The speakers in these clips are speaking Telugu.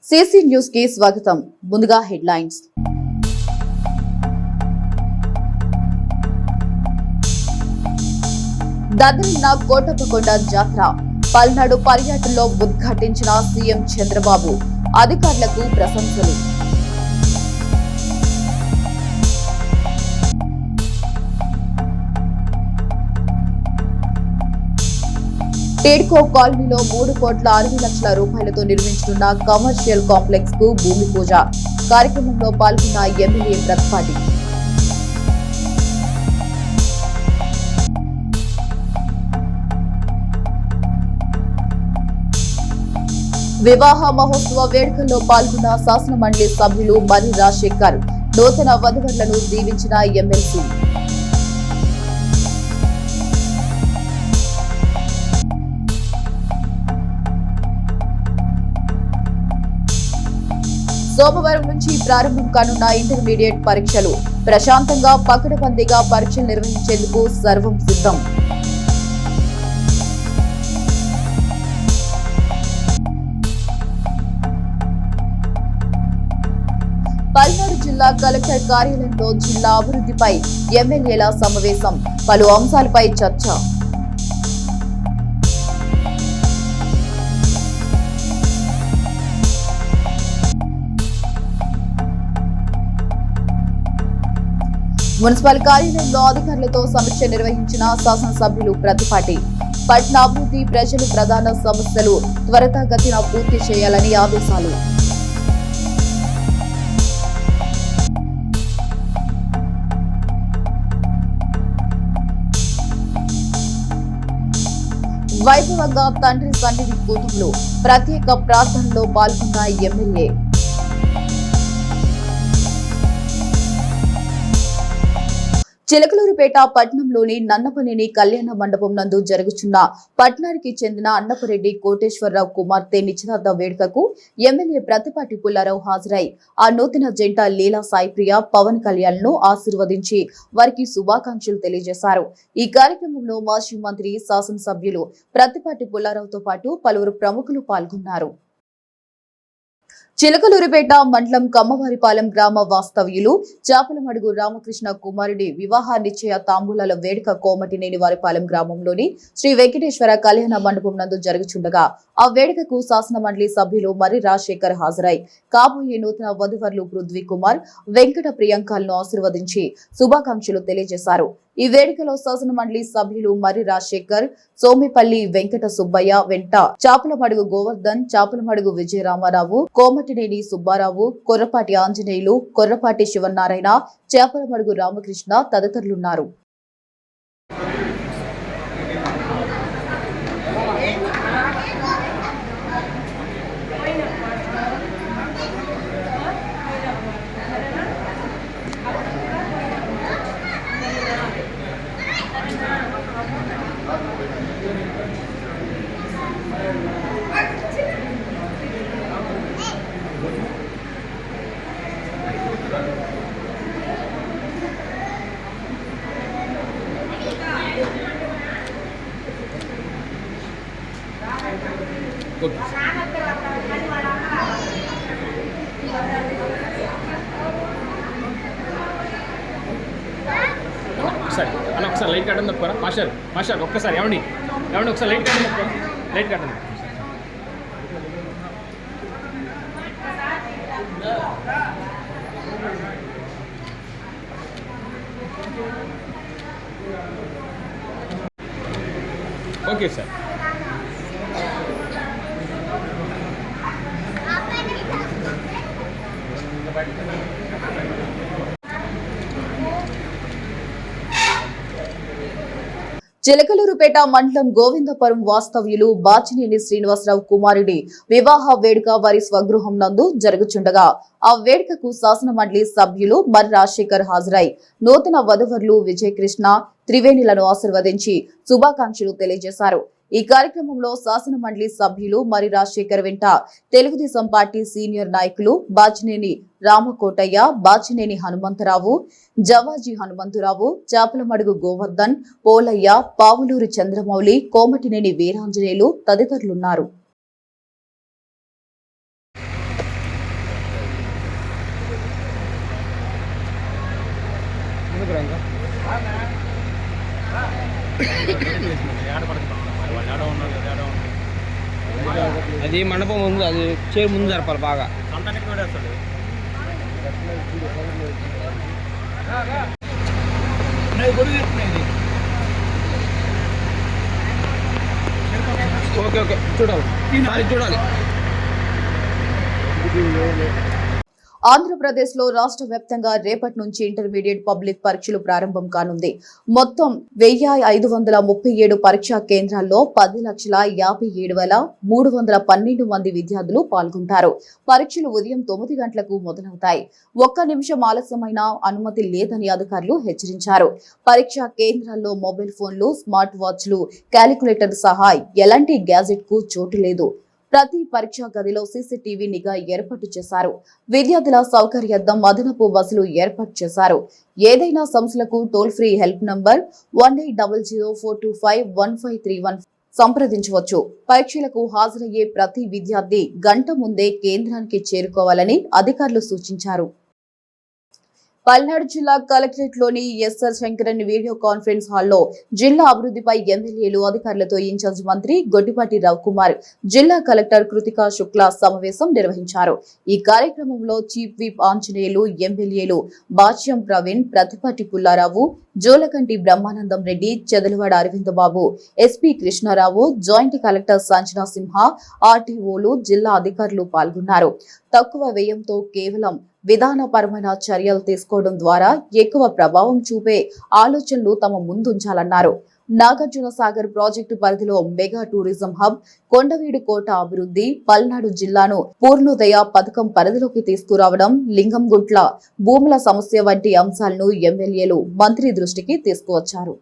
सीसी न्यूज़ की स्वागतम। ముందుగా హెడ్లైన్స్। దదరిన కోటప్పకొండ జాతర పల్నాడు పర్యటనలో ఉద్ఘాటించిన సీఎం చంద్రబాబు అధికారులకు ప్రశంసలు। टेडको కాలనీలో 3,60,00,000 రూపాయలతో నిర్మించనున్న కమర్షియల్ కాంప్లెక్స్ కు భూమి పూజ కార్యక్రమంలో పాల్గొన్న ఎమ్మెల్యే ప్రతిపాటి। వివాహ మహోత్సవ వేడుకల్లో పాల్గొన్న శాసన మండలి సభ్యులు మర్రి రాజశేఖర్ నూతన వధువరులను దీవించిన ఎమ్మెల్సీ। సోమవారం నుంచి ప్రారంభం కానున్న ఇంటర్మీడియట్ పరీక్షలు ప్రశాంతంగా పకడ్బందీగా పరీక్షలు నిర్వహించేందుకు సర్వం సిద్ధం। పల్నాడు జిల్లా కలెక్టర్ కార్యాలయంలో జిల్లా అభివృద్ధిపై ఎమ్మెల్యేల సమావేశం, పలు అంశాలపై చర్చ। మున్సిపల్ కార్యాలయంలో అధికారులతో సమీక్ష నిర్వహించిన శాసనసభ్యులు ప్రతిపాటి। పట్టణ అభివృద్ధి ప్రజలు ప్రధాన సమస్యలు త్వరితగతిన పూర్తి చేయాలని ఆదేశాలు। వైభవంగా తండ్రి సన్నిధి కూతుర్లు ప్రత్యేక ప్రార్థనలో పాల్గొన్న ఎమ్మెల్యే। చిలకలూరుపేట పట్టణంలోని నన్నపనేని కళ్యాణ మండపం నందు జరుగుతున్న పట్టణానికి చెందిన అన్నపరెడ్డి కోటేశ్వరరావు కుమార్తె నిశ్చితార్థ వేడుకకు ఎమ్మెల్యే ప్రతిపాటి పుల్లారావు హాజరై ఆ నూతన జంట లీలా సాయిప్రియ పవన్ కళ్యాణ్ ను ఆశీర్వదించి వారికి శుభాకాంక్షలు తెలియజేశారు। ఈ కార్యక్రమంలో మాజీ మంత్రి శాసనసభ్యులు ప్రతిపాటి పుల్లారావుతో పాటు పలువురు ప్రముఖులు పాల్గొన్నారు। చిలకలూరుపేట మండలం కమ్మవారిపాలెం గ్రామ వాస్తవ్యులు చాపలమడుగు రామకృష్ణ కుమారుడి వివాహ నిశ్చయ తాంబూలాల వేడుక కోమటినేని వారిపాలెం గ్రామంలోని శ్రీ వెంకటేశ్వర కళ్యాణ మండపం నందు జరుగుచుండగా ఆ వేడుకకు శాసన మండలి సభ్యులు మర్రి రాజశేఖర్ హాజరై కాబోయే నూతన వధువరులు పృథ్వీ కుమార్ వెంకట ప్రియాంకలను ఆశీర్వదించి శుభాకాంక్షలు తెలియజేశారు। ఈ వేడుకలో శాసన మండలి సభ్యులు మర్రి రాజశేఖర్, సోమిపల్లి వెంకట సుబ్బయ్య వెంట చాపలమడుగు గోవర్ధన్, చాపలమడుగు విజయరామారావు, కోమటినేని సుబ్బారావు, కొర్రపాటి ఆంజనేయులు, కొర్రపాటి శివనారాయణ, చాపలమడుగు రామకృష్ణ తదితరులున్నారు। ఒకసారి లైట్ కట్టండి తప్పరా మాస్టర్ ఒక్కసారి ఏమండి ఒకసారి లైట్ కట్టండి తప్ప లైట్ కట్టండి। Okay sir. చిలకలూరుపేట మండలం గోవిందపురం వాస్తవ్యులు బాచినేని శ్రీనివాసరావు కుమారుడి వివాహ వేడుక వారి స్వగృహం నందు జరుగుచుండగా ఆ వేడుకకు శాసన మండలి సభ్యులు మర్రి రాజశేఖర్ హాజరై నూతన వధువరులు విజయకృష్ణ త్రివేణులను ఆశీర్వదించి శుభాకాంక్షలు తెలియజేశారు। ఈ కార్యక్రమంలో శాసన మండలి సభ్యులు మర్రి రాజశేఖర్ వెంట తెలుగుదేశం పార్టీ సీనియర్ నాయకులు బాచినేని రామకోటయ్య, బాచినేని హనుమంతరావు, జవాజీ హనుమంతరావు, చాపలమడుగు గోవర్ధన్, పోలయ్య, పావులూరి చంద్రమౌళి, కోమటినేని వీరాంజనేయులు తదితరులున్నారు। అది మండపం ముందు, అది చేరు ముందు జరపాలి బాగా. ఓకే ఓకే చూడాలి చూడాలి. ఆంధ్రప్రదేశ్ లో రాష్ట్ర వ్యాప్తంగా రేపటి నుంచి ఇంటర్మీడియట్ పబ్లిక్ పరీక్షలు ప్రారంభం కానుంది. మొత్తం 1537 పరీక్షా కేంద్రాల్లో 10,57,312 మంది విద్యార్థులు పాల్గొంటారు. పరీక్షలు ఉదయం 9 గంటలకు మొదలవుతాయి. ఒక్క నిమిషం ఆలస్యమైన అనుమతి లేదని అధికారులు హెచ్చరించారు. పరీక్షా కేంద్రాల్లో మొబైల్ ఫోన్లు, స్మార్ట్ వాచ్లు, క్యాలిక్యులేటర్ సహా ఎలాంటి గ్యాజెట్ కు చోటు లేదు. ప్రతి పరీక్షా గదిలో సీసీటీవీ నిఘా ఏర్పాటు చేశారు. విద్యార్థుల సౌకర్యార్థం అదనపు బస్సులు ఏర్పాటు చేశారు. ఏదైనా సమస్యలకు టోల్ ఫ్రీ హెల్ప్ నంబర్ 1800-425-1531 సంప్రదించవచ్చు. పరీక్షలకు హాజరయ్యే ప్రతి విద్యార్థి గంట ముందే కేంద్రానికి చేరుకోవాలని అధికారులు సూచించారు. పల్నాడు జిల్లా కలెక్టరేట్ లోని ఎస్ఆర్ శంకరన్ వీడియో కాన్ఫరెన్స్ హాల్లో జిల్లా అభివృద్ధిపై ఎమ్మెల్యేలు, అధికారులతో ఇన్ఛార్జ్ మంత్రి గొడ్డిపాటి రవికుమార్, జిల్లా కలెక్టర్ కృతికా శుక్లా సమావేశం నిర్వహించారు. ఈ కార్యక్రమంలో చీఫ్ విప్ ఆంజనేయులు, ఎమ్మెల్యేలు Bachyam Praveen, Prathipati Pullarao, Jolakanti Brahmanandam Reddy, Chedalavada Aravindababu, SP Krishnarao, joint collector Sanjana Simha, ఆర్టీఓలు, జిల్లా అధికారులు పాల్గొన్నారు. తక్కువ వ్యయంతో కేవలం విధానపరమైన చర్యలు తీసుకోవడం ద్వారా ఎక్కువ ప్రభావం చూపే ఆలోచనలు తమ ముందుంచాలన్నారు. నాగార్జున సాగర్ ప్రాజెక్టు పరిధిలో మెగా టూరిజం హబ్, కొండవీడు కోట అభివృద్ధి, పల్నాడు జిల్లాను పూర్ణోదయ పథకం పరిధిలోకి తీసుకురావడం, లింగంగుట్ల భూముల సమస్య వంటి అంశాలను ఎమ్మెల్యేలు మంత్రి దృష్టికి తీసుకువచ్చారు.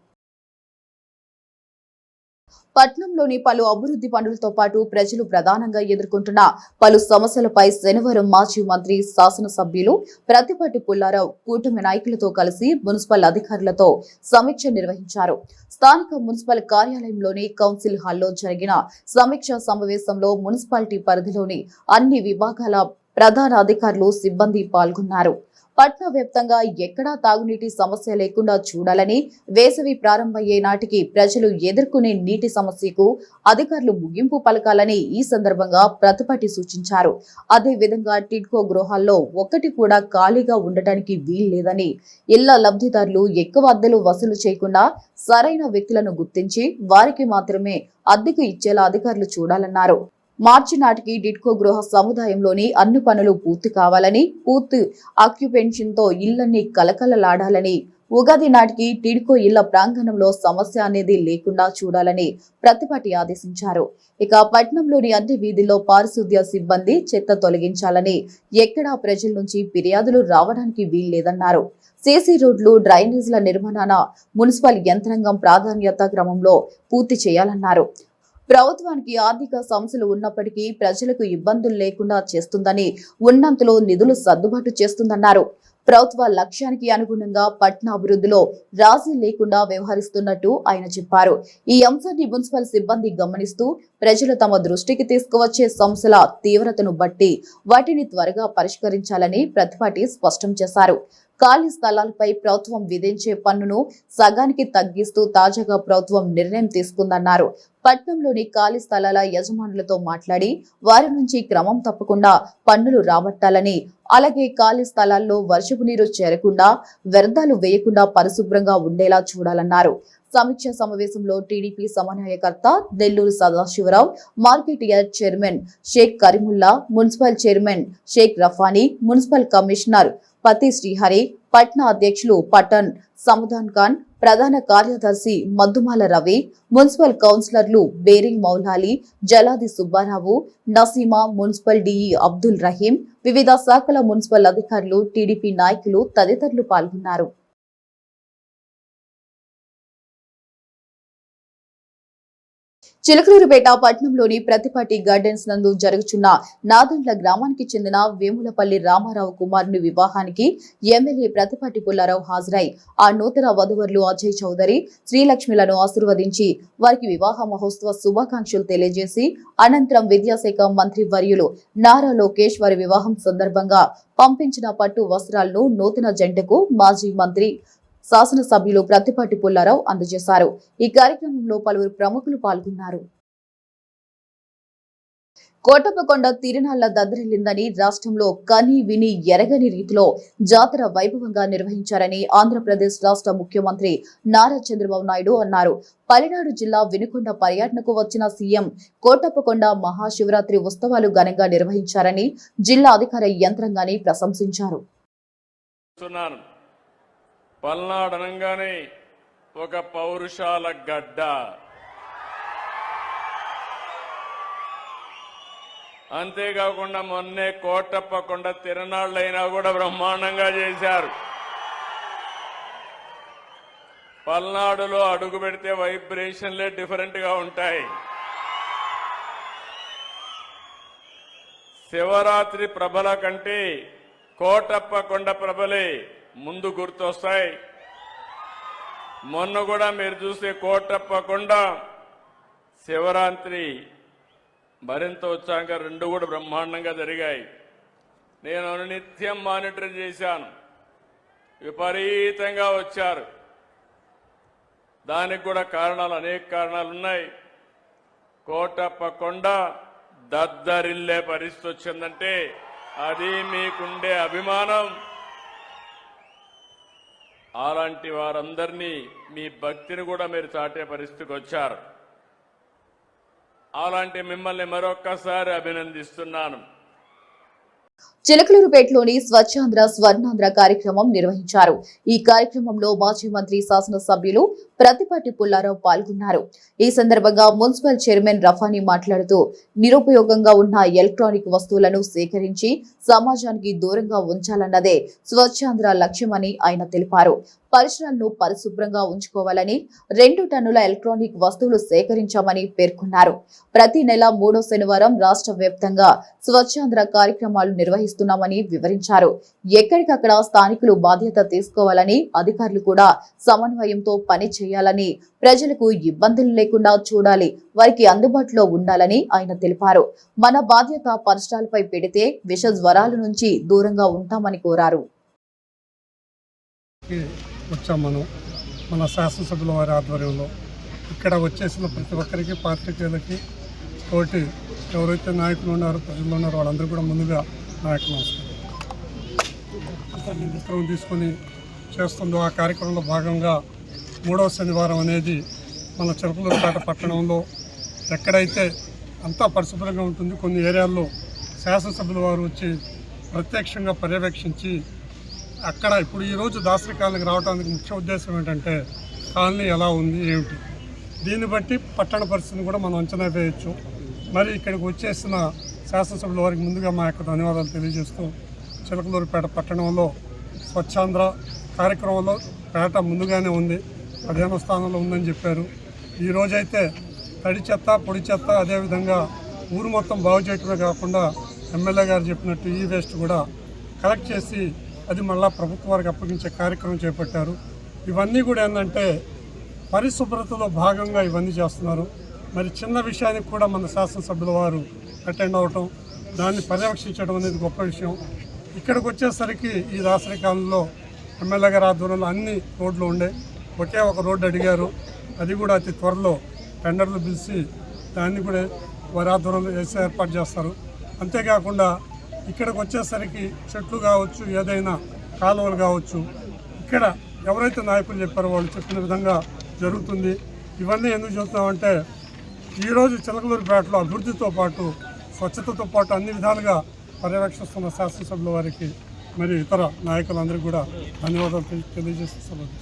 పట్నంలోని పలు అభివృద్ధి పనులతో పాటు ప్రజలు ప్రధానంగా ఎదుర్కొంటున్న పలు సమస్యలపై శనివారం మాజీ మంత్రి, శాసనసభ్యులు ప్రతిపాటి పుల్లారావు కూటమి నాయకులతో కలిసి మున్సిపల్ అధికారులతో సమీక్ష నిర్వహించారు. స్థానిక మున్సిపల్ కార్యాలయంలోని కౌన్సిల్ హాల్లో జరిగిన సమీక్షా సమావేశంలో మున్సిపాలిటీ పరిధిలోని అన్ని విభాగాల ప్రధాన అధికారులు, సిబ్బంది పాల్గొన్నారు. పట్న వ్యాప్తంగా ఎక్కడా తాగునీటి సమస్య లేకుండా చూడాలని, వేసవి ప్రారంభమయ్యే నాటికి ప్రజలు ఎదుర్కొనే నీటి సమస్యకు అధికారులు ముగింపు పలకాలని ఈ సందర్భంగా ప్రతిపాటి సూచించారు. అదేవిధంగా టిడ్కో గృహాల్లో ఒక్కటి కూడా ఖాళీగా ఉండటానికి వీల్లేదని, ఇళ్ల లబ్ధిదారులు ఎక్కువ అద్దెలు వసూలు చేయకుండా సరైన వ్యక్తులను గుర్తించి వారికి మాత్రమే అద్దెకు ఇచ్చేలా అధికారులు చూడాలన్నారు. మార్చి నాటికి టిడ్కో గృహ సముదాయంలోని అన్ని పనులు పూర్తి కావాలని, పూర్తి ఆక్యుపెన్షన్ తో ఇళ్లన్నీ కలకలలాడాలని, ఉగాది నాటికి టిడ్కో ఇళ్ల ప్రాంగణంలో సమస్య అనేది లేకుండా చూడాలని ప్రతిపాటి ఆదేశించారు. ఇక పట్నంలోని అన్ని వీధుల్లో పారిశుద్ధ్య సిబ్బంది చెత్త తొలగించాలని, ఎక్కడా ప్రజల నుంచి ఫిర్యాదులు రావడానికి వీల్లేదన్నారు. సీసీ రోడ్లు, డ్రైనేజీల నిర్మాణ మున్సిపల్ యంత్రాంగం ప్రాధాన్యత క్రమంలో పూర్తి చేయాలన్నారు. ప్రభుత్వానికి ఆర్థిక సమస్యలు ఉన్నప్పటికీ ప్రజలకు ఇబ్బందులు లేకుండా చేస్తుందని, ఉన్నంతలో నిధులు సర్దుబాటు చేస్తుందన్నారు. ప్రభుత్వ లక్ష్యానికి అనుగుణంగా పట్టణ అభివృద్ధిలో రాజీ లేకుండా వ్యవహరిస్తున్నట్టు ఆయన చెప్పారు. ఈ అంశాన్ని మున్సిపల్ సిబ్బంది గమనిస్తూ ప్రజలు తమ దృష్టికి తీసుకువచ్చే సమస్యల తీవ్రతను బట్టి వాటిని త్వరగా పరిష్కరించాలని ప్రతిపాటి స్పష్టం చేశారు. ఖాళీ స్థలాలపై ప్రభుత్వం విధించే పన్నును సగానికి తగ్గిస్తూ తాజాగా ప్రభుత్వం నిర్ణయం తీసుకుందన్నారు. పట్నంలోని ఖాళీ స్థలాల యజమానులతో మాట్లాడి వారి నుంచి క్రమం తప్పకుండా పన్నులు రాబట్టాలని, అలాగే ఖాళీ స్థలాల్లో వర్షపు నీరు చేరకుండా, వ్యర్థాలు వేయకుండా పరిశుభ్రంగా ఉండేలా చూడాలన్నారు. సమీక్ష సమావేశంలో టీడీపీ సమన్వయకర్త Nelluru Sadasivarao, market yard chairman Sheikh Karimulla, municipal chairman Sheikh Rafani, municipal commissioner Pathi Srihari, పట్న అధ్యక్షులు పఠన్ సమాధాన్ ఖాన్, ప్రధాన కార్యదర్శి మద్దుమాల రవి, మున్సిపల్ కౌన్సిలర్లు బేరింగ్ మౌలాలి, జలాది సుబ్బారావు, నసీమా, మున్సిపల్ డిఈ అబ్దుల్ రహీం, వివిధ శాఖల మున్సిపల్ అధికారులు, టీడీపీ నాయకులు తదితరులు పాల్గొన్నారు. చిలకలూరుపేట పట్టణంలోని ప్రతిపాటి గార్డెన్స్ నందు జరుగుచున్న నాదండ్ల గ్రామానికి చెందిన వేములపల్లి రామారావు కుమారుని వివాహానికి ఎమ్మెల్యే ప్రతిపాటి పుల్లారావు హాజరై ఆ నూతన వధువరులు అజయ్ చౌదరి, శ్రీలక్ష్మిలను ఆశీర్వదించి వారికి వివాహ మహోత్సవ శుభాకాంక్షలు తెలియజేసి అనంతరం విద్యాశాఖ మంత్రి వర్యులు నారా లోకేష్ వారి వివాహం సందర్భంగా పంపించిన పట్టు వస్త్రాలను నూతన జంటకు మాజీ మంత్రి శాసనసభ్యులు ప్రత్తిపాటి పుల్లారావు అందజేశారు. ఈ కార్యక్రమంలో పలువురు ప్రముఖులు పాల్గొన్నారు. కోటప్పకొండ తిరునాళ్ల దద్దరిల్లిందని రాష్ట్రంలో కని విని ఎరగని రీతిలో జాతర వైభవంగా నిర్వహించారని ఆంధ్రప్రదేశ్ రాష్ట్ర ముఖ్యమంత్రి నారా చంద్రబాబు నాయుడు అన్నారు. పల్నాడు జిల్లా వినుకొండ పర్యటనకు వచ్చిన సీఎం కోటప్పకొండ మహాశివరాత్రి ఉత్సవాలు ఘనంగా నిర్వహించారని జిల్లా అధికార యంత్రాంగాన్ని ప్రశంసించారు. పల్నాడు అనగానే ఒక పౌరుషాల గడ్డ. అంతేకాకుండా మొన్నే కోటప్పకొండ తిరునాళ్ళైనా కూడా బ్రహ్మాండంగా చేశారు. పల్నాడులో అడుగు పెడితే వైబ్రేషన్లే డిఫరెంట్ గా ఉంటాయి. శివరాత్రి ప్రభల కంటే కోటప్పకొండ ప్రభలే ముందు గుర్తొస్తాయి. మొన్న కూడా మీరు చూస్తే కోటప్పకొండ శివరాత్రి మరింత ఉత్సాహంగా రెండు కూడా బ్రహ్మాండంగా జరిగాయి. నేను నిత్యం మానిటర్ చేశాను. విపరీతంగా వచ్చారు. దానికి కూడా కారణాలు, అనేక కారణాలు ఉన్నాయి. కోటప్పకొండ దద్దరిల్లే పరిస్థితి వచ్చిందంటే అది మీకుండే అభిమానం. అలాంటి వారందరినీ మీ భక్తిని కూడా మీరు చాటే పరిస్థితికి వచ్చారు. అలాంటి మిమ్మల్ని మరొక్కసారి అభినందిస్తున్నాను. చిలకలూరుపేటలోని స్వచ్ఛాంధ్ర స్వర్ణాంధ్ర కార్యక్రమం నిర్వహించారు. ఈ కార్యక్రమంలో మాజీ మంత్రి శాసనసభ్యులు ప్రత్తిపాటి పుల్లారావు పాల్గొన్నారు. ఈ సందర్భంగా మున్సిపల్ చైర్మన్ రఫానీ మాట్లాడుతూ నిరుపయోగంగా ఉన్న ఎలక్ట్రానిక్ వస్తువులను సేకరించి సమాజానికి దూరంగా ఉంచాలన్నదే స్వచ్ఛాంధ్ర లక్ష్యమని ఆయన తెలిపారు. పరిసరాలను పరిశుభ్రంగా ఉంచుకోవాలని 2 టన్నుల ఎలక్ట్రానిక్ వస్తువులు సేకరించామని పేర్కొన్నారు. ప్రతి నెల 3వ శనివారం రాష్ట్ర వ్యాప్తంగా స్వచ్ఛాంధ్ర కార్యక్రమాలు నిర్వహిస్తున్నామని వివరించారు. ఎక్కడికక్కడ స్థానికులు బాధ్యత తీసుకోవాలని, అధికారులు కూడా సమన్వయంతో పని చేయాలని, ప్రజలకు ఇబ్బందులు లేకుండా చూడాలి, వారికి అందుబాటులో ఉండాలని ఆయన తెలిపారు. మన బాధ్యత పరిసరాలపై పెడితే విష జ్వరాల నుంచి దూరంగా ఉంటామని కోరారు. వచ్చాం మన శాసనసభ్యుల వారి ఆధ్వర్యంలో. ఇక్కడ వచ్చేసిన ప్రతి ఒక్కరికి, పాత్రికేయులకి, తోటి ఎవరైతే నాయకులు ఉన్నారో, ప్రజలు ఉన్నారో వాళ్ళందరూ కూడా ముందుగా నాయకులు నమస్కారం తీసుకొని చేస్తుందో ఆ కార్యక్రమంలో భాగంగా 3వ శనివారం అనేది మన చిలకలూరుపేట పట్టణంలో ఎక్కడైతే అంతా పరిశుభ్రంగా ఉంటుంది, కొన్ని ఏరియాల్లో శాసనసభ్యుల వారు వచ్చి ప్రత్యక్షంగా పర్యవేక్షించి అక్కడ ఇప్పుడు ఈరోజు దాసరి కాలనీకి రావడానికి ముఖ్య ఉద్దేశం ఏంటంటే కాలనీ ఎలా ఉంది ఏమిటి, దీన్ని బట్టి పట్టణ పరిస్థితిని కూడా మనం అంచనా వేయచ్చు. మరి ఇక్కడికి వచ్చేసిన శాసనసభ్యుల వారికి ముందుగా మా యొక్క ధన్యవాదాలు తెలియజేస్తూ, చిలకలూరుపేట పట్టణంలో స్వచ్ఛాంధ్ర కార్యక్రమంలో పేట ముందుగానే ఉంది, 15వ స్థానంలో ఉందని చెప్పారు. ఈరోజైతే తడి చెత్త, పొడి చెత్త, అదేవిధంగా ఊరు మొత్తం బాగు చేయటమే కాకుండా ఎమ్మెల్యే గారు చెప్పినట్టు ఈ వేస్ట్ కూడా కలెక్ట్ చేసి అది మళ్ళా ప్రభుత్వ వారికి అప్పగించే కార్యక్రమం చేపట్టారు. ఇవన్నీ కూడా ఏంటంటే పరిశుభ్రతలో భాగంగా ఇవన్నీ చేస్తున్నారు. మరి చిన్న విషయానికి కూడా మన శాసనసభ్యుల వారు అటెండ్ అవ్వటం, దాన్ని పర్యవేక్షించడం అనేది గొప్ప విషయం. ఇక్కడికి వచ్చేసరికి ఈ దాసరి కాలంలో ఎమ్మెల్యే గారి ఆధ్వర్యంలో అన్ని రోడ్లు ఉండే, ఒకే ఒక రోడ్డు అడిగారు. అది కూడా అతి త్వరలో టెండర్లు పిలిచి దాన్ని కూడా వారి ఆధ్వర్యంలో వేసే ఏర్పాటు చేస్తారు. అంతేకాకుండా ఇక్కడికి వచ్చేసరికి చెట్లు కావచ్చు, ఏదైనా కాలువలు కావచ్చు, ఇక్కడ ఎవరైతే నాయకులు చెప్పారో వాళ్ళు చెప్పిన విధంగా జరుగుతుంది. ఇవన్నీ ఎందుకు చెబుతున్నామంటే ఈరోజు చిలకలూరుపేటలో అభివృద్ధితో పాటు స్వచ్ఛతతో పాటు అన్ని విధాలుగా పర్యవేక్షిస్తున్న శాసనసభ్యుల వారికి మరి ఇతర నాయకులందరికీ కూడా ధన్యవాదాలు తెలియజేస్తున్నాను.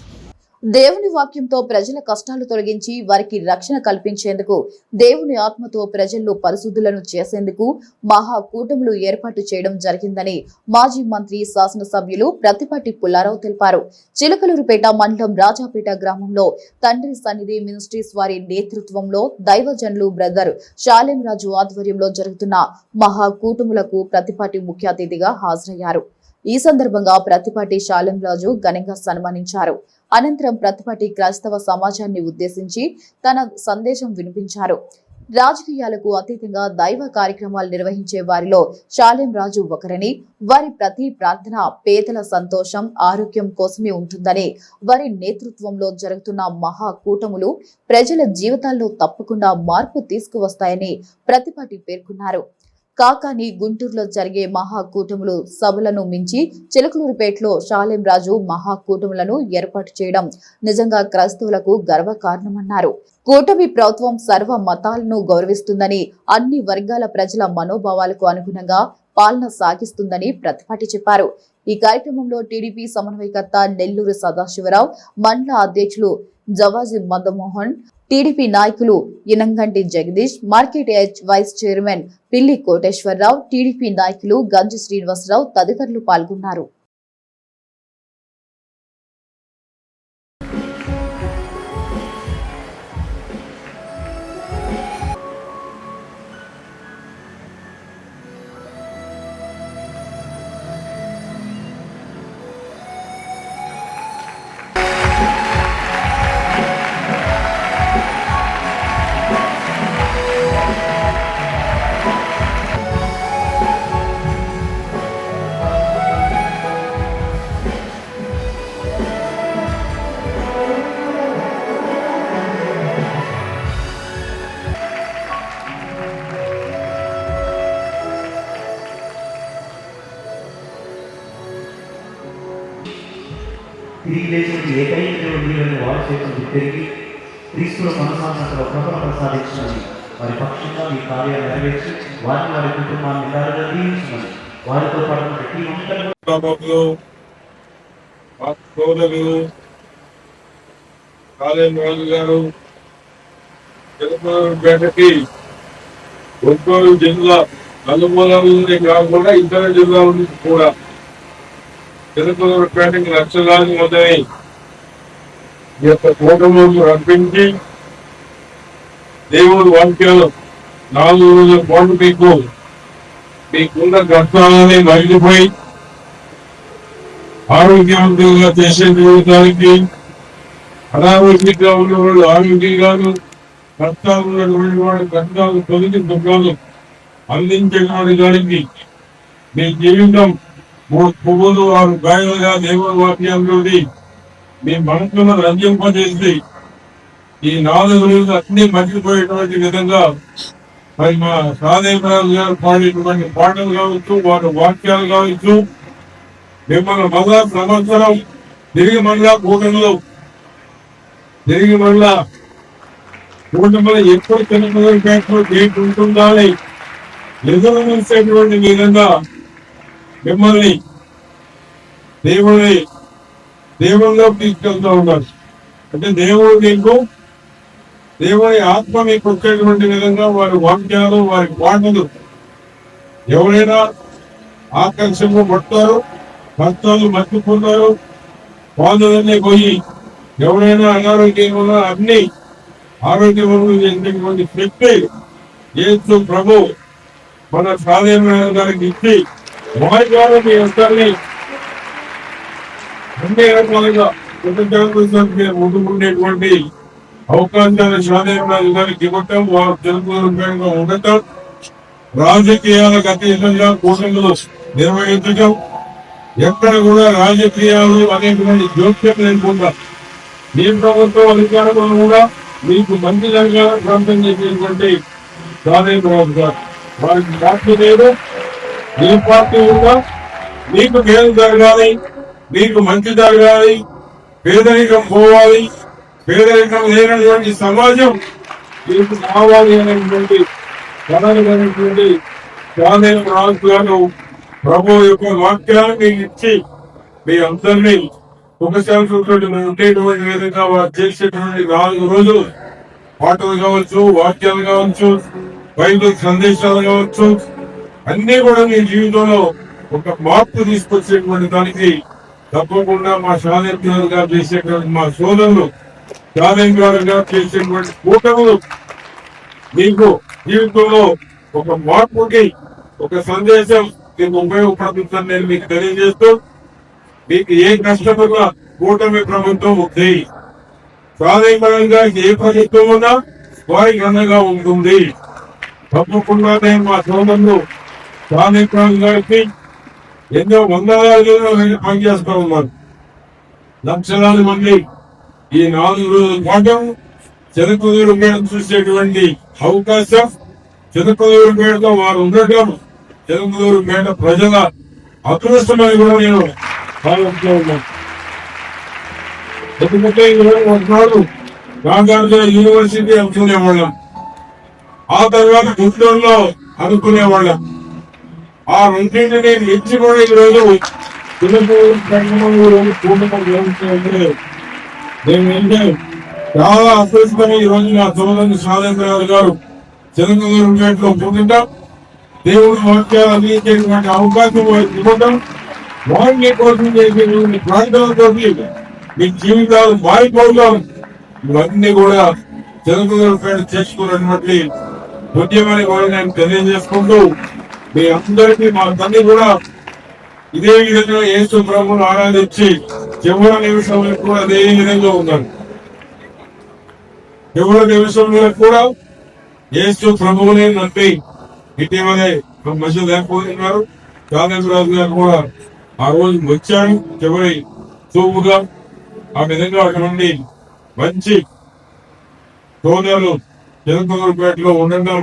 దేవుని వాక్యంతో ప్రజల కష్టాలు తొలగించి వారికి రక్షణ కల్పించేందుకు, దేవుని ఆత్మతో ప్రజల్లో పరిశుద్ధులను చేసేందుకు మహా కూటములు ఏర్పాటు చేయడం జరిగిందని మాజీ మంత్రి శాసనసభ్యులు ప్రత్తిపాటి పుల్లారావు తెలిపారు. చిలకలూరుపేట మండలం రాజాపేట గ్రామంలో తండ్రి సన్నిధి మినిస్ట్రీస్ వారి నేతృత్వంలో దైవజనులు బ్రదర్ శాలెంరాజు ఆధ్వర్యంలో జరుగుతున్న మహా కూటములకు ప్రత్తిపాటి ముఖ్య అతిథిగా హాజరయ్యారు. ఈ సందర్భంగా ప్రత్తిపాటి శాలెంరాజు ఘనంగా సన్మానించారు. అనంతరం ప్రత్తిపాటి క్రైస్తవ సమాజాన్ని ఉద్దేశించి తన సందేశం వినిపించారు. రాజకీయాలకు అతీతంగా దైవ కార్యక్రమాలు నిర్వహించే వారిలో శాలేం రాజు ఒకరని, వారి ప్రతి ప్రార్థన పేదల సంతోషం ఆరోగ్యం కోసమే ఉంటుందని, వారి నేతృత్వంలో జరుగుతున్న మహా కూటములు ప్రజల జీవితాల్లో తప్పకుండా మార్పు తీసుకువస్తాయని ప్రతిపాటి పేర్కొన్నారు. కాకాని గుంటూరులో జరిగే మహాకూటములు సభలను మించి చిలకలూరుపేటలో శాలేం రాజు మహాకూటములను ఏర్పాటు చేయడం నిజంగా క్రైస్తవులకు గర్వకారణమన్నారు. కూటమి ప్రభుత్వం సర్వ మతాలను గౌరవిస్తుందని, అన్ని వర్గాల ప్రజల మనోభావాలకు అనుగుణంగా పాలన సాగిస్తుందని ప్రతిపాటి చెప్పారు. ఈ కార్యక్రమంలో టీడీపీ సమన్వయకర్త నెల్లూరు సదాశివరావు, మండల అధ్యక్షులు జవాజీ మదమోహన్, టీడీపీ నాయకులు Inaganti Jagadish, market yard vice chairman Pilli Koteswararao, TDP నాయకులు గంజి శ్రీనివాసరావు తదితరులు పాల్గొన్నారు. తిరిగి లేచిన ఏకైక దేవుడిని వారి చేతులు తిరిగి క్రీస్తుల మనసాంతలో ప్రభల ప్రసాదించమని వారి పక్షంగా ఈ కార్యాలు నెరవేర్చి వారి కుటుంబాన్ని నిదారుగా దీవించమని వారితో పాటు ప్రతి గ్రామంలో మా సోదరులు శాలేం రాజు గారు చిలకలూరుపేటకి గుంటూరు జిల్లా నలుమూలల నుండి కాకుండా ఇతర జిల్లాల నుంచి కూడా చిలకలూరుపేటకి లక్షలాది మొదలై ఈ యొక్క కూటములను రప్పించి దేవుడు వాక్యాలు 4 రోజుల పాటు మీకున్న కష్టాలని మరిగిపోయి ఆరోగ్యవంతులుగా చేసే జీవితానికి, అనారోగ్యంగా ఉన్నవాళ్ళు ఆరోగ్యంగాను, కష్టాలు ఉన్నటువంటి వాడు కష్టాలు తొలగి దుఃఖాలు అందించేటువంటి దానికి మీ జీవితం 3 పువ్వులు 6 గాయాలుగా దేవుని వాక్యంలో మీ మనసును రంజింపజేసి ఈ 4 రోజులు అన్ని మర్చిపోయేటువంటి విధంగా మరి మా శాలేం రాజు గారు పాడేటువంటి పాటలు కావచ్చు, వారి వాక్యాలు కావచ్చు, మిమ్మల్ని మళ్ళా సంవత్సరం తిరిగి మళ్ళా కూటమిలో ఎప్పుడు చిన్నపిల్లలు డేట్ ఉంటుందా అని ఎదురు చూసేటువంటి విధంగా మిమ్మల్ని దేవుళ్ళలో తీసుకెళ్తూ ఉన్నారు. అంటే దేవుని ఆత్మ మీకు వచ్చేటువంటి విధంగా వారి వాక్యాలు, వారి పాటలు ఎవరైనా ఆకర్షింపబడతారు, కష్టాలు మర్చిపోతారు, బాధలన్నీ పోయి ఎవరైనా అనారోగ్యంగా ఉన్నా అన్ని ఆరోగ్యవంతులు చేసేటువంటి శక్తి యేసు ప్రభు మన శాలేం రాజు గారికి ఇచ్చి వారి ద్వారా మీ అందరినీ అన్ని రకాలుగా ముందుకుండేటువంటి అవకాశాలు శాలేం రాజు గారికి ఇవ్వటం, వారు తెలుగుగా ఉండటం, రాజకీయాలకు అతీతంగా కూటములు నిర్వహించడం, ఎక్కడ కూడా రాజకీయాలు అనేటువంటి జోక్యం లేకుండా మీ ప్రభుత్వం అధికారంలో కూడా మీకు మంచి జరగాలని ప్రాంతం చేసేటువంటి శాలేం రాజు గారు. వారికి పార్టీ లేదు, మీ పార్టీ కూడా మీకు మేలు జరగాలి, మీకు మంచి జరగాలి, పేదరికం పోవాలి, పేదరికం లేనటువంటి సమాజం మీకు కావాలి అనేటువంటి ప్రధానమైనటువంటి శాలేం రాజు గారు ప్రభు యొక్క వాక్యాన్ని ఇచ్చి మీ అందరినీ సుఖశాంతులతో ఉండేటువంటి విధంగా వారు చేసేటువంటి 4 రోజులు పాటలు కావచ్చు, వాక్యాలు కావచ్చు, బైబిల్ సందేశాలు కావచ్చు, అన్ని కూడా మీ జీవితంలో ఒక మార్పు తీసుకొచ్చేటువంటి దానికి తప్పకుండా మా శాలేం రాజు గారు చేసేటువంటి మా సోదరులు శాలేం రాజు గారు చేసేటువంటి కూటములు మీకు జీవితంలో ఒక మార్పుకి, ఒక సందేశం మీకు ఉపయోగపడుతుందని నేను మీకు తెలియజేస్తూ, మీకు ఏ కష్టపడినా కూటమి ప్రభుత్వం ఉంది. శాలేం రాజు గారికి ఏ ప్రభుత్వం ఉన్నా వారికి అండగా ఉంటుంది. తప్పకుండా నేను మా సోదరులు రాజేశ్వరరావు గారికి ఎన్నో వందలాది పనిచేస్తూ ఉన్నారు. లక్షలాది మంది ఈ 4 రోజుల పాటు చిలకలూరు మేడం చూసేటువంటి అవకాశం, చిలకలూరు మేడతో వారు ఉండటం చిలకలూరు మేడ ప్రజల అదృష్టమని కూడా నేను భావిస్తూ ఉన్నాను. ఎందుకంటే ఒకనాడు నాగార్జున యూనివర్సిటీ అనుకునేవాళ్ళం, ఆ తర్వాత గుంటూరులో అనుకునేవాళ్ళం. ఆ రెండింటిని ఇచ్చి కూడా ఈరోజు నేనంటే చాలా అదృష్టంగా ఈ రోజు నా సోదరుని సాధేంద్రరావు గారు చిలకలూరు మేడలో పుట్టడం, దేవుడు వాక్యాలు అందించేటువంటి అవకాశం ఇవ్వడం, వారిని కోసం చేసేటువంటి ప్రాంతాలతో మీ జీవితాలు మారిపోవడం, ఇవన్నీ కూడా చిలకలూరు మేడ చేసుకున్నటువంటి ఉద్యమాన్ని కూడా నేను తెలియజేసుకుంటూ మీ అందరికీ మా తండ్రి కూడా ఇదే విధంగా యేసు ప్రభువును ఆరాధించి చివరి నిమిషంలో కూడా అదే విధంగా ఉన్నారు. చివరి నిమిషంలో కూడా యేసు ప్రభువునే నమ్మి ఇటీవలే మధ్య లేకపోతున్నారు. రాజేశ్వరరావు గారు కూడా ఆ రోజు వచ్చారు చివరి చూపుగా. ఆ విధంగా అటువంటి మంచి సోదరులు చిలకలూరుపేటలో ఉండడం,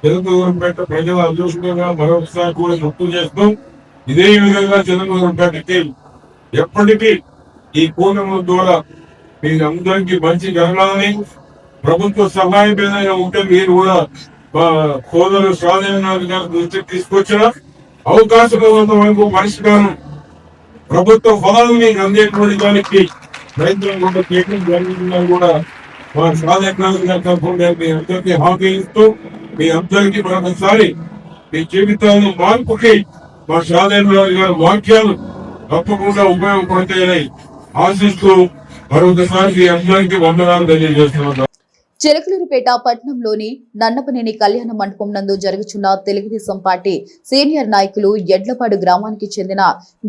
చిలకలూరుపేట ప్రజల అదృష్టంగా మరొకసారి కూడా గుర్తు చేస్తూ ఇదే విధంగా చిలకలూరుపేటకి ఎప్పటికీ ఈ కూటమి ద్వారా మీకు అందరికీ మంచి జరగాలని, ప్రభుత్వ సహాయం ఏదైనా ఉంటే మీరు కూడా సోదరులు స్వాధీనాథ్ గారి దృష్టికి తీసుకొచ్చిన అవకాశం వరకు పరిష్కారం ప్రభుత్వ ఫలాలు మీకు అందేటువంటి దానికి ప్రయత్నం కూడా చేయడం జరిగిందని కూడా మా స్వాధీనాథ్ గారి తరఫున మీ అందరికీ హామీ ఇస్తూ మీ అందరికీ మరొకసారి మీ జీవితాలను మార్పుకి మా స్వాధీనాథ్ గారి వాక్యాలు తప్పకుండా ఉపయోగపడతాయని ఆశిస్తూ మరొకసారి మీ అందరికీ వందనాలు తెలియజేస్తున్నాను. చిలకలూరుపేట పట్టణంలోని నన్నపనేని కళ్యాణ మండపం నందు జరుగుతున్న తెలుగుదేశం పార్టీ సీనియర్ నాయకులు ఎడ్లపాడు గ్రామానికి చెందిన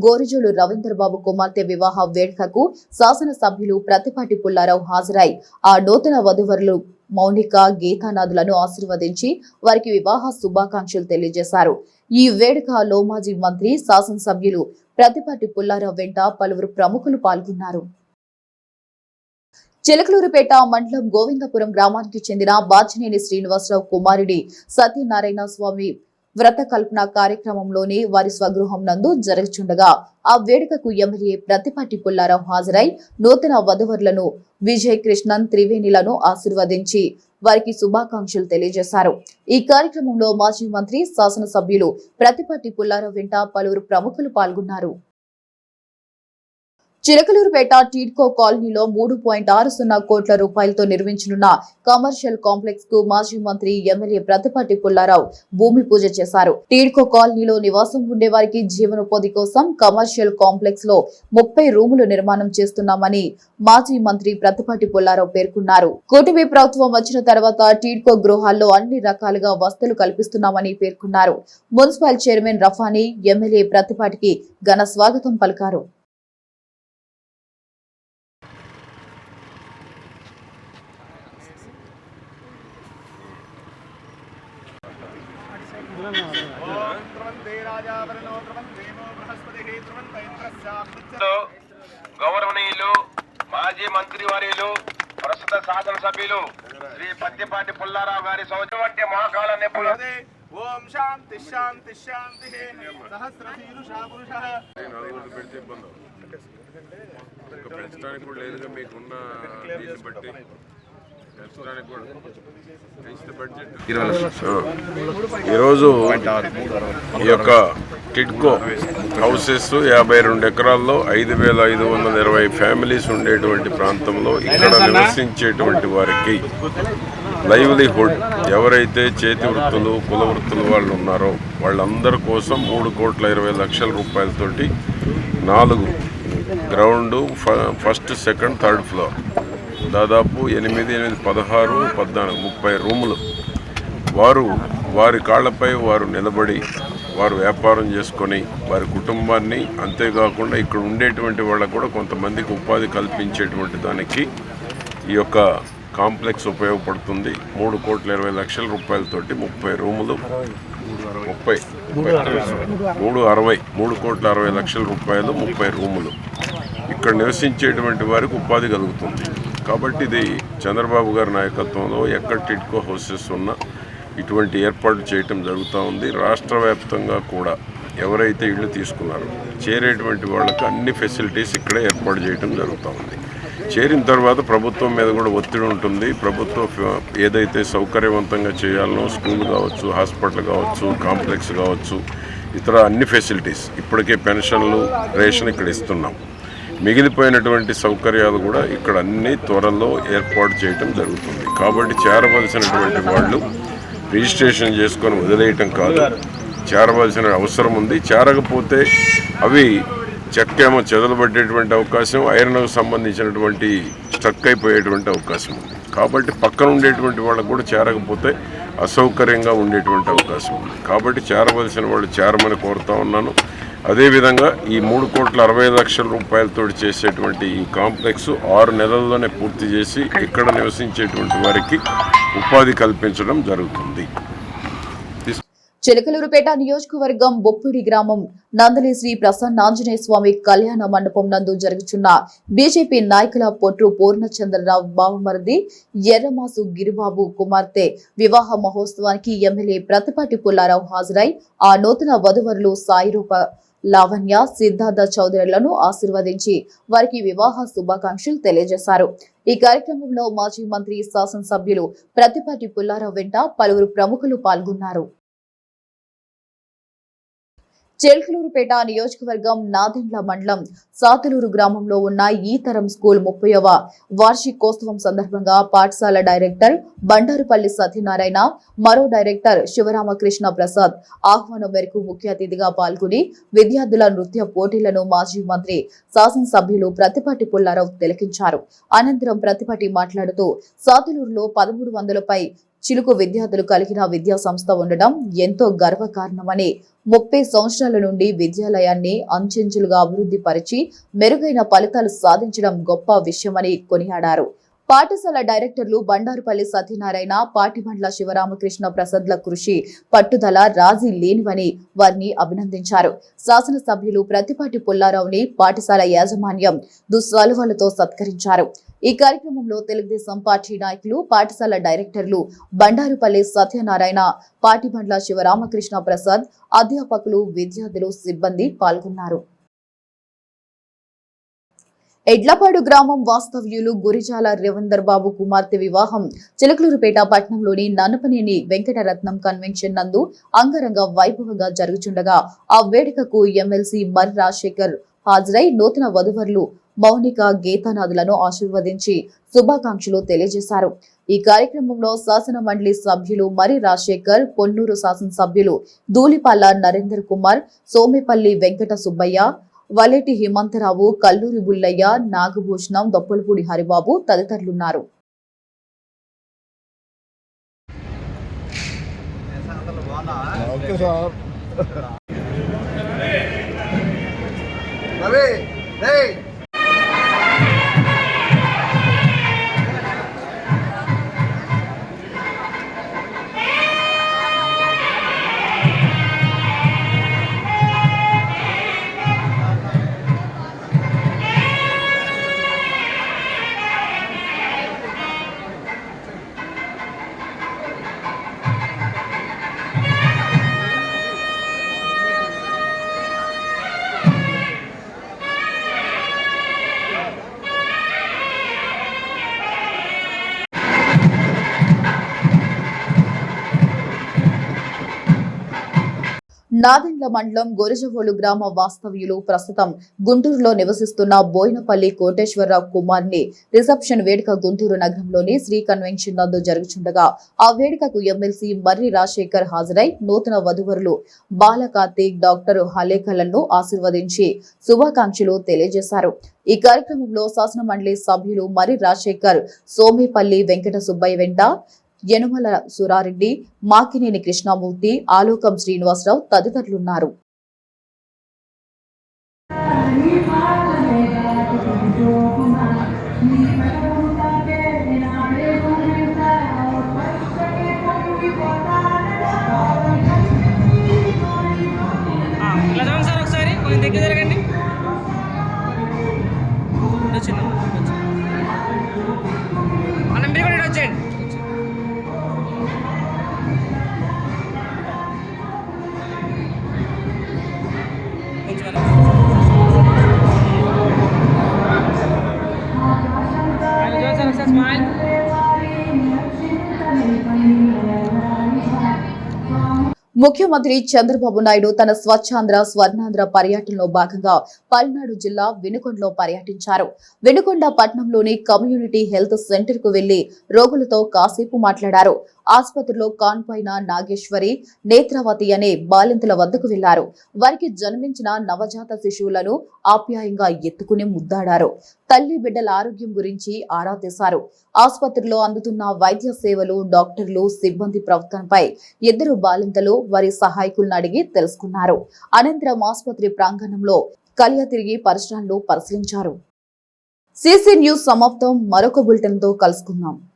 గోరిజోలు రవీంద్రబాబు కుమార్తె వివాహ వేడుకకు శాసనసభ్యులు ప్రతిపాటి పుల్లారావు హాజరై ఆ నూతన వధువరులు మౌనిక గీతానాథులను ఆశీర్వదించి వారికి వివాహ శుభాకాంక్షలు తెలియజేశారు. ఈ వేడుకలో మాజీ మంత్రి శాసనసభ్యులు ప్రతిపాటి పుల్లారావు వెంట పలువురు ప్రముఖులు పాల్గొన్నారు. చిలకలూరుపేట మండలం గోవిందపురం గ్రామానికి చెందిన బాచినేని శ్రీనివాసరావు కుమారుడి సత్యనారాయణ స్వామి వ్రత కల్పన కార్యక్రమంలోని వారి స్వగృహం నందు జరుగుచుండగా ఆ వేడుకకు ఎమ్మెల్యే ప్రతిపాటి పుల్లారావు హాజరై నూతన వధువరులను విజయ్ కృష్ణన్ త్రివేణిలను ఆశీర్వదించి వారికి శుభాకాంక్షలు తెలియజేశారు. ఈ కార్యక్రమంలో మాజీ మంత్రి శాసనసభ్యులు ప్రతిపాటి పుల్లారావు వెంట పలువురు ప్రముఖులు పాల్గొన్నారు. చిలకలూరుపేట టీడ్కో కాలనీలో 3.60 కోట్ల రూపాయలతో నిర్మించనున్న కమర్షియల్ కాంప్లెక్స్ కు మాజీ మంత్రి ఎమ్మెల్యే ప్రతిపాటి పుల్లారావు భూమి పూజ చేశారు. టీడ్కో కాలనీలో నివాసం ఉండే వారికి జీవనోపాధి కోసం కమర్షియల్ కాంప్లెక్స్ లో 30 రూములు నిర్మాణం చేస్తున్నామని మాజీ మంత్రి ప్రతిపాటి పుల్లారావు పేర్కొన్నారు. కూటమి ప్రభుత్వం వచ్చిన తర్వాత టీడ్కో గృహాల్లో అన్ని రకాలుగా వసతులు కల్పిస్తున్నామని పేర్కొన్నారు. మున్సిపల్ చైర్మన్ రఫానీ ఎమ్మెల్యే ప్రతిపాటికి ఘన స్వాగతం పలికారు. గౌరవనీయులు మాజీ మంత్రి వర్యులు ప్రస్తుత శాసనసభ్యులు శ్రీ పత్తిపాటి పుల్లారావు గారి సౌజన్య మహాకాల నిపుణులు ఓం శాంతి శాంతి శాంతి సహస్రశీరుషా పురుషః పెంచడానికి కూడా లేదుగా మీకున్న దీన్ని బట్టి ఈరోజు ఈ యొక్క టిడ్కో హౌసెస్ 52 ఎకరాల్లో 5,520 ఫ్యామిలీస్ ఉండేటువంటి ప్రాంతంలో ఇక్కడ నివసించేటువంటి వారికి లైవ్లీహుడ్ ఎవరైతే చేతి వృత్తులు కుల వృత్తులు వాళ్ళు ఉన్నారో వాళ్ళందరి కోసం 3,20,00,000 రూపాయలతోటి 4 ground first second third floor దాదాపు 8, 16, 14, 30 రూములు వారి కాళ్లపై వారు నిలబడి వారు వ్యాపారం చేసుకొని వారి కుటుంబాన్ని అంతేకాకుండా ఇక్కడ ఉండేటువంటి వాళ్ళకు కూడా కొంతమందికి ఉపాధి కల్పించేటువంటి దానికి ఈ యొక్క కాంప్లెక్స్ ఉపయోగపడుతుంది. 3,20,00,000 రూపాయలతోటి 30 రూములు 3,60,00,000 రూపాయలు 30 రూములు ఇక్కడ నివసించేటువంటి వారికి ఉపాధి కలుగుతుంది. కాబట్టి ఇది చంద్రబాబు గారి నాయకత్వంలో ఎక్కడ టిడ్కో హౌసెస్ ఉన్నా ఇటువంటి ఏర్పాటు చేయటం జరుగుతూ ఉంది. రాష్ట్ర వ్యాప్తంగా కూడా ఎవరైతే ఇళ్ళు తీసుకున్నారో చేరేటువంటి వాళ్ళకి అన్ని ఫెసిలిటీస్ ఇక్కడే ఏర్పాటు చేయడం జరుగుతూ ఉంది. చేరిన తర్వాత ప్రభుత్వం మీద కూడా ఒత్తిడి ఉంటుంది. ప్రభుత్వం ఏదైతే సౌకర్యవంతంగా చేయాలనో స్కూల్ కావచ్చు, హాస్పిటల్ కావచ్చు, కాంప్లెక్స్ కావచ్చు, ఇతర అన్ని ఫెసిలిటీస్ ఇప్పటికే పెన్షన్లు, రేషన్ ఇక్కడ ఇస్తున్నాం. మిగిలిపోయినటువంటి సౌకర్యాలు కూడా ఇక్కడ అన్ని త్వరలో ఏర్పాటు చేయడం జరుగుతుంది. కాబట్టి చేరవలసినటువంటి వాళ్ళు రిజిస్ట్రేషన్ చేసుకొని వదిలేయటం కాదు, చేరవలసిన అవసరం ఉంది. చేరకపోతే అవి చెక్కేమో చెదలబట్టేటువంటి అవకాశం, ఐరన్కు సంబంధించినటువంటి స్ట్రక్ అయిపోయేటువంటి అవకాశం ఉంది. కాబట్టి పక్కన ఉండేటువంటి వాళ్ళకు కూడా చేరకపోతే అసౌకర్యంగా ఉండేటువంటి అవకాశం ఉంది. కాబట్టి చేరవలసిన వాళ్ళు చేరమని కోరుతా ఉన్నాను. అదేవిధంగా ఈ 3,60,00,000 రూపాయలతో చేసేటువంటి ఈ కాంప్లెక్స్ 6 నెలల్లోనే పూర్తి చేసి ఇక్కడ నివసించేటువంటి వారికి ఉపాధి కల్పించడం జరుగుతుంది. చిలకలూరుపేట నియోజకవర్గం బొప్పిడి గ్రామం నందలి శ్రీ ప్రసన్నాంజనేయ స్వామి కళ్యాణ మండపం నందు జరుగుతున్న బీజేపీ నాయకుల పొట్టు పూర్ణచంద్రరావు బావమరిది ఎర్రమాసు గిరిబాబు కుమార్తె వివాహ మహోత్సవానికి ఎమ్మెల్యే ప్రతిపాటి పుల్లారావు హాజరై ఆ నూతన వధువరులు సాయిరూప, లావణ్య, సిద్ధార్థ చౌదరులను ఆశీర్వదించి వారికి వివాహ శుభాకాంక్షలు తెలియజేశారు. ఈ కార్యక్రమంలో మాజీ మంత్రి, శాసనసభ్యులు ప్రతిపాటి పుల్లారావు వెంట పలువురు ప్రముఖులు పాల్గొన్నారు. చిలకలూరుపేట నియోజకవర్గం నాదెండ్ల మండలం సాతులూరు గ్రామంలో ఉన్న ఈ తరం స్కూల్ 30వ వార్షికోత్సవం సందర్భంగా పాఠశాల డైరెక్టర్ బండారుపల్లి సత్యనారాయణ, మరో డైరెక్టర్ శివరామకృష్ణ ప్రసాద్ ఆహ్వానం మేరకు ముఖ్య అతిథిగా పాల్గొని విద్యార్థుల నృత్య పోటీలను మాజీ మంత్రి, శాసనసభ్యులు ప్రతిపాటి పుల్లారావు తిలకించారు. అనంతరం ప్రతిపాటి మాట్లాడుతూ సాతులూరులో 1300 పై చిలుకు విద్యార్థులు కలిగిన విద్యా సంస్థ ఉండడం ఎంతో గర్వకారణమని, 30 సంవత్సరాల నుండి విద్యాలయాన్ని అంచెంచులుగా అభివృద్ధి పరిచి మెరుగైన ఫలితాలు సాధించడం గొప్ప విషయమని కొనియాడారు. పాఠశాల డైరెక్టర్లు బండారుపల్లి సత్యనారాయణ, పాటిబండ్ల శివరామకృష్ణ ప్రసాద్ల కృషి, పట్టుదల రాజీ లేనివని వారిని అభినందించారు. శాసనసభ్యులు ప్రతిపాటి పుల్లారావుని పాఠశాల యాజమాన్యం దుస్సాలువాలతో సత్కరించారు. ఈ కార్యక్రమంలో తెలుగుదేశం పార్టీ నాయకులు, పాఠశాల డైరెక్టర్లు బండారుపల్లి సత్యనారాయణ, పాటిబండ్ల శివరామకృష్ణ ప్రసాద్, అధ్యాపకులు, విద్యార్థులు, సిబ్బంది పాల్గొన్నారు. ఎడ్లపాడు గ్రామం వాస్తవ్యులు గురిజాల రేవందర్ బాబు కుమార్తె వివాహం చిలకలూరుపేట పట్టణంలోని నన్నపనేని వెంకటరత్నం కన్వెన్షన్ నందు అంగరంగ వైభవంగా జరుగుతుండగా ఆ వేడుకకు ఎమ్మెల్సీ మర్రి రాజశేఖర్ హాజరై నూతన వధువరులు మౌనిక, గీతానాథులను ఆశీర్వదించి శుభాకాంక్షలు తెలియజేశారు. ఈ కార్యక్రమంలో శాసన మండలి సభ్యులు మర్రి రాజశేఖర్, పొన్నూరు శాసనసభ్యులు ధూళిపాల నరేందర్ కుమార్, సోమేపల్లి వెంకట సుబ్బయ్య, వలేటి హిమంతరావు, కల్లూరి బుల్లయ్య, నాగభూషణం, దొప్పలపూడి హరిబాబు తదితరులున్నారు. నాదెండ్ల మండలం గొరజవోలు గ్రామ వాస్తవ్యులు ప్రస్తుతం గుంటూరులో నివసిస్తున్న బోయినపల్లి కోటేశ్వరరావు కుమార్ని రిసెప్షన్ వేడుక గుంటూరు నగరంలోని శ్రీ కన్వెన్షన్ నందు జరుగుతుండగా ఆ వేడుకకు ఎమ్మెల్సీ మర్రి రాజశేఖర్ హాజరై నూతన వధువరులు బాల కార్తీక్, డాక్టర్ హలేఖలను ఆశీర్వదించి శుభాకాంక్షలు తెలియజేశారు. ఈ కార్యక్రమంలో శాసన మండలి సభ్యులు మర్రి రాజశేఖర్, సోమేపల్లి వెంకట సుబ్బయ్య వెంట యనుమల సురారెడ్డి, మాకినేని కృష్ణమూర్తి, ఆలోకం శ్రీనివాసరావు తదితరులున్నారు. చిన్న అన్న మీరు కూడా వచ్చేయండి. స్మైల్. ముఖ్యమంత్రి చంద్రబాబు నాయుడు తన స్వచ్ఛాంధ్ర స్వర్ణాంధ్ర పర్యటనలో భాగంగా పల్నాడు జిల్లా వినుకొండలో పర్యటించారు. వినుకొండ పట్టణంలోని కమ్యూనిటీ హెల్త్ సెంటర్ కు వెళ్లి రోగులతో కాసేపు మాట్లాడారు. ఆసుపత్రిలో కాన్పైన నాగేశ్వరి, నేత్రవతి అనే బాలింతల వద్దకు వెళ్లారు. వారికి జన్మించిన నవజాత శిశువులను ఆప్యాయంగా ఎత్తుకుని ముద్దాడారు. తల్లి బిడ్డల ఆరోగ్యం గురించి ఆరా తీశారు. ఆసుపత్రిలో అందుతున్న వైద్య సేవలు, డాక్టర్లు, సిబ్బంది ప్రవర్తనపై ఇద్దరు బాలింతలు వారి సహాయకులను అడిగి తెలుసుకున్నారు. అనంతరం ఆసుపత్రి ప్రాంగణంలో కలియ తిరిగి పరిసరాలను పరిశీలించారు. సిసి న్యూస్ సమాప్తం. మరొక బులెటిన్ తో కలుసుకుందాం.